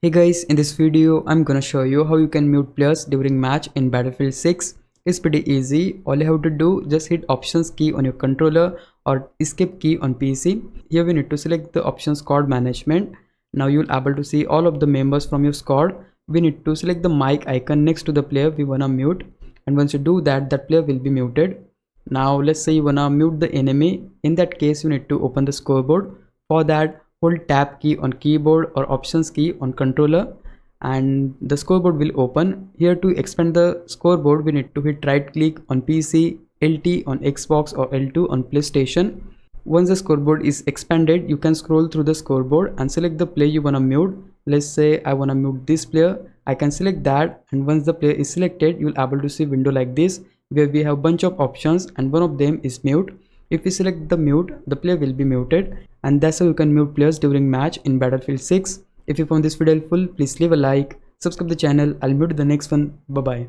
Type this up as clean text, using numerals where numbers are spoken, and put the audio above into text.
Hey guys, in this video I'm gonna show you how you can mute players during match in Battlefield 6. It's pretty easy. All you have to do, just hit options key on your controller or escape key on PC. Here we need to select the option squad management. Now you'll able to see all of the members from your squad. We need to select the mic icon next to the player we wanna mute, and once you do that, that player will be muted. Now let's say you wanna mute the enemy. In that case, you need to open the scoreboard. For that, hold tab key on keyboard or options key on controller and the scoreboard will open. Here to expand the scoreboard, we need to hit right click on PC, LT on Xbox or L2 on PlayStation. Once the scoreboard is expanded, you can scroll through the scoreboard and select the player you wanna mute. Let's say I wanna mute this player. I can select that, and once the player is selected, you'll able to see window like this where we have bunch of options and one of them is mute. If we select the mute, the player will be muted, and that's how you can mute players during match in Battlefield 6. If you found this video helpful, please leave a like, subscribe the channel. I'll mute the next one. Bye bye.